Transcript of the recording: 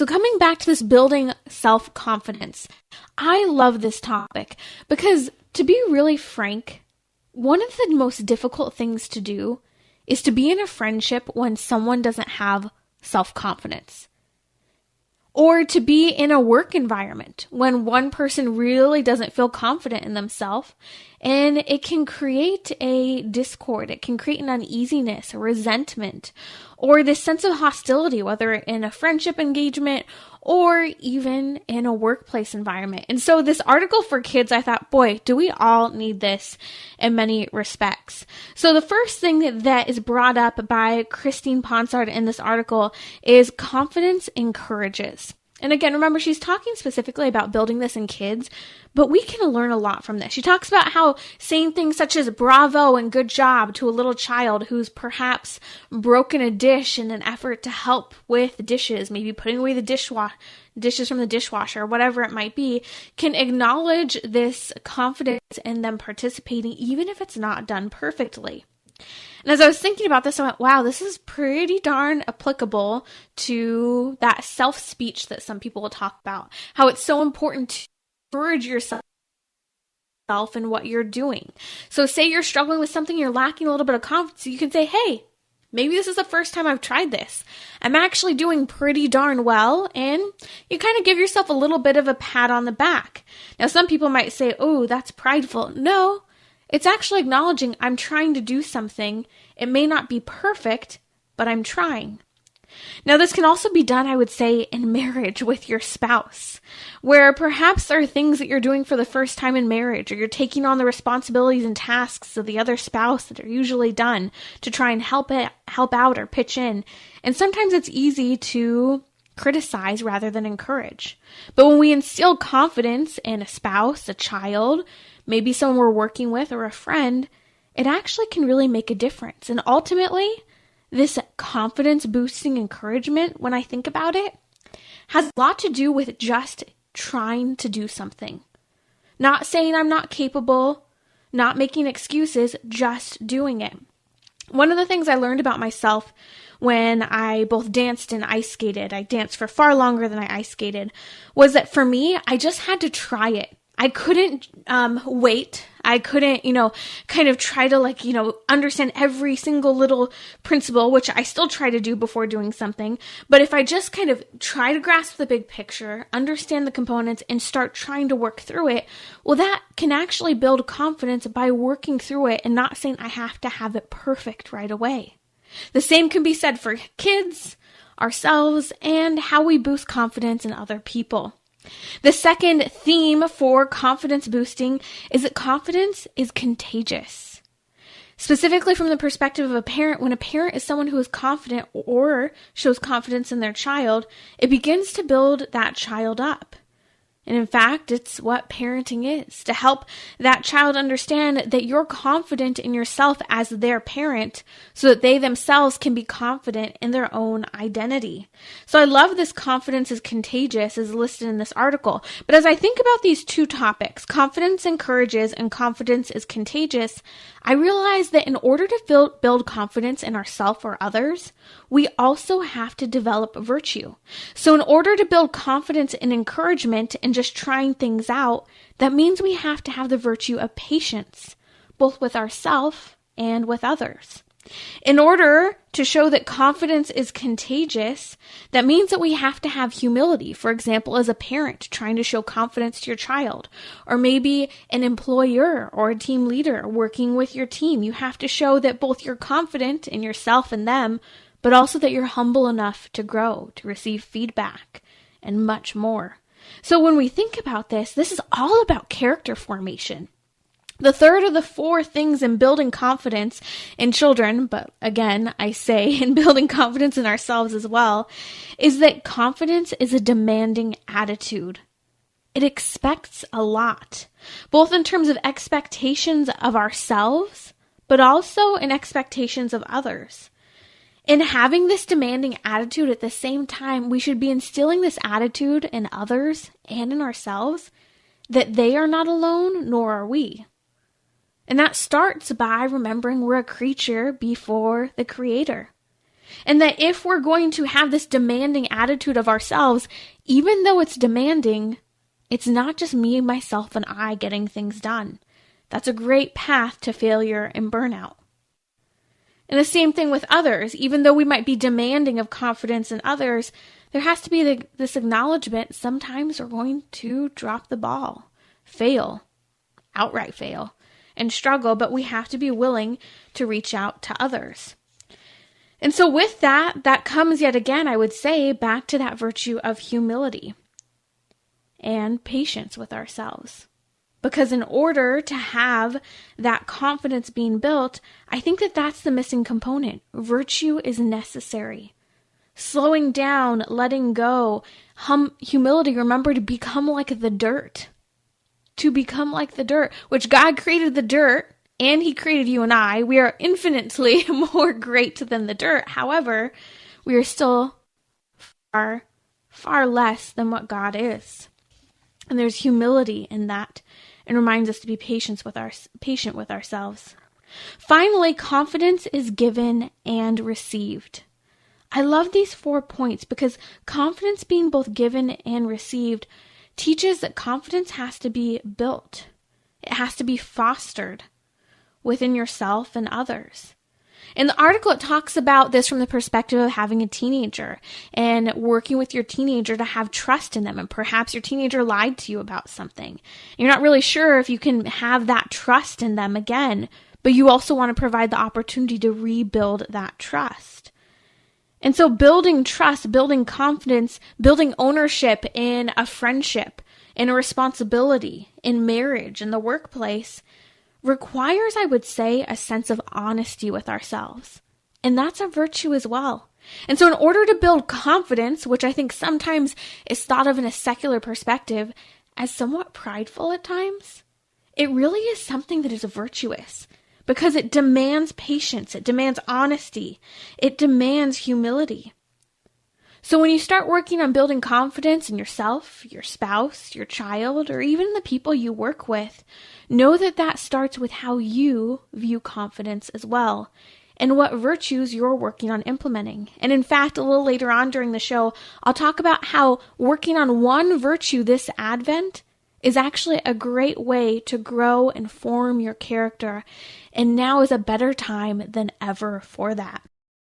So coming back to this building self-confidence, I love this topic because, to be really frank, one of the most difficult things to do is to be in a friendship when someone doesn't have self-confidence. Or to be in a work environment when one person really doesn't feel confident in themselves, and it can create a discord. It can create an uneasiness, a resentment, or this sense of hostility, whether in a friendship engagement or even in a workplace environment. And so this article for kids, I thought, boy, do we all need this in many respects. So the first thing that is brought up by Christine Ponsard in this article is confidence encourages. And again, remember, she's talking specifically about building this in kids, but we can learn a lot from this. She talks about how saying things such as bravo and good job to a little child who's perhaps broken a dish in an effort to help with dishes, maybe putting away the dishes from the dishwasher, whatever it might be, can acknowledge this confidence in them participating, even if it's not done perfectly. And as I was thinking about this, I went, wow, this is pretty darn applicable to that self-speech that some people will talk about. How it's so important to encourage yourself in what you're doing. So say you're struggling with something, you're lacking a little bit of confidence, you can say, hey, maybe this is the first time I've tried this. I'm actually doing pretty darn well, and you kind of give yourself a little bit of a pat on the back. Now, some people might say, oh, that's prideful. No. It's actually acknowledging I'm trying to do something. It may not be perfect, but I'm trying. Now, this can also be done, I would say, in marriage with your spouse, where perhaps there are things that you're doing for the first time in marriage, or you're taking on the responsibilities and tasks of the other spouse that are usually done to try and help out or pitch in. And sometimes it's easy to criticize rather than encourage. But when we instill confidence in a spouse, a child, maybe someone we're working with, or a friend, it actually can really make a difference. And ultimately, this confidence-boosting encouragement, when I think about it, has a lot to do with just trying to do something. Not saying I'm not capable, not making excuses, just doing it. One of the things I learned about myself when I both danced and ice skated, I danced for far longer than I ice skated, was that for me, I just had to try it. I couldn't wait. I couldn't, kind of try to understand every single little principle, which I still try to do before doing something. But if I just kind of try to grasp the big picture, understand the components, and start trying to work through it, well, that can actually build confidence by working through it and not saying I have to have it perfect right away. The same can be said for kids, ourselves, and how we boost confidence in other people. The second theme for confidence boosting is that confidence is contagious. Specifically from the perspective of a parent, when a parent is someone who is confident or shows confidence in their child, it begins to build that child up. And in fact, it's what parenting is, to help that child understand that you're confident in yourself as their parent so that they themselves can be confident in their own identity. So I love this confidence is contagious as listed in this article. But as I think about these two topics, confidence encourages and confidence is contagious, I realize that in order to build confidence in ourselves or others, we also have to develop virtue. So in order to build confidence and encouragement and just trying things out, that means we have to have the virtue of patience, both with ourselves and with others. In order to show that confidence is contagious, that means that we have to have humility. For example, as a parent trying to show confidence to your child, or maybe an employer or a team leader working with your team, you have to show that both you're confident in yourself and them, but also that you're humble enough to grow, to receive feedback, and much more. So when we think about this is all about character formation. The third of the four things in building confidence in children, but again, I say in building confidence in ourselves as well, is that confidence is a demanding attitude. It expects a lot, both in terms of expectations of ourselves, but also in expectations of others. In having this demanding attitude at the same time, we should be instilling this attitude in others and in ourselves that they are not alone, nor are we. And that starts by remembering we're a creature before the Creator. And that if we're going to have this demanding attitude of ourselves, even though it's demanding, it's not just me, myself, and I getting things done. That's a great path to failure and burnout. And the same thing with others. Even though we might be demanding of confidence in others, there has to be this acknowledgement sometimes we're going to drop the ball, fail, outright fail, and struggle, but we have to be willing to reach out to others. And so with that comes yet again, I would say, back to that virtue of humility and patience with ourselves. Because in order to have that confidence being built, I think that's the missing component. Virtue is necessary. Slowing down, letting go, humility, remember to become like the dirt. To become like the dirt, which God created the dirt, and He created you and I. We are infinitely more great than the dirt. However, we are still far, far less than what God is. And there's humility in that, and reminds us to be patient with ourselves. Finally, confidence is given and received. I love these 4 points because confidence being both given and received teaches that confidence has to be built. It has to be fostered within yourself and others. In the article, it talks about this from the perspective of having a teenager and working with your teenager to have trust in them. And perhaps your teenager lied to you about something. You're not really sure if you can have that trust in them again, but you also want to provide the opportunity to rebuild that trust. And so building trust, building confidence, building ownership in a friendship, in a responsibility, in marriage, in the workplace, requires, I would say, a sense of honesty with ourselves. And that's a virtue as well. And so in order to build confidence, which I think sometimes is thought of in a secular perspective as somewhat prideful at times, it really is something that is virtuous because it demands patience, it demands honesty, it demands humility. So when you start working on building confidence in yourself, your spouse, your child, or even the people you work with, know that starts with how you view confidence as well and what virtues you're working on implementing. And in fact, a little later on during the show, I'll talk about how working on one virtue this Advent is actually a great way to grow and form your character. And now is a better time than ever for that.